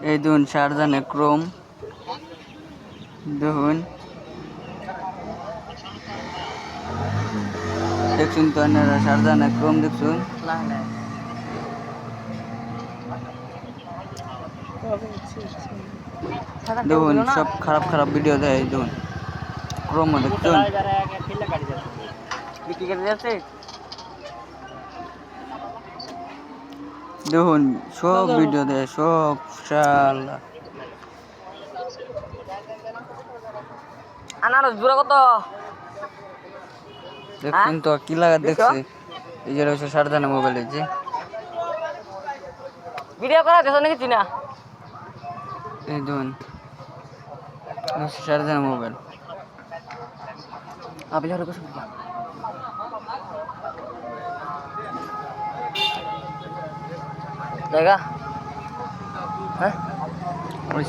এই দেখুন শারজানে ক্রোম দেখুন দেখছুন তো আপনারা শারজানে ক্রোম দেখছুন দেখুন সব খারাপ খারাপ ভিডিও দেয় দেখুন ক্রোমও দেখছুন দেখুন সব ভিডিও দেয় সব শালা আনারস জোড়া কত দেখছেন তো কি লাগা দেখছে এই যে রয়েছে শারজানা মোবাইলে যে ভিডিও করা দেখো নাকি চিনা এই দেখুন শারজানা মোবাইল আপনি হরে কিছু জায়গা হ্যাঁ ওই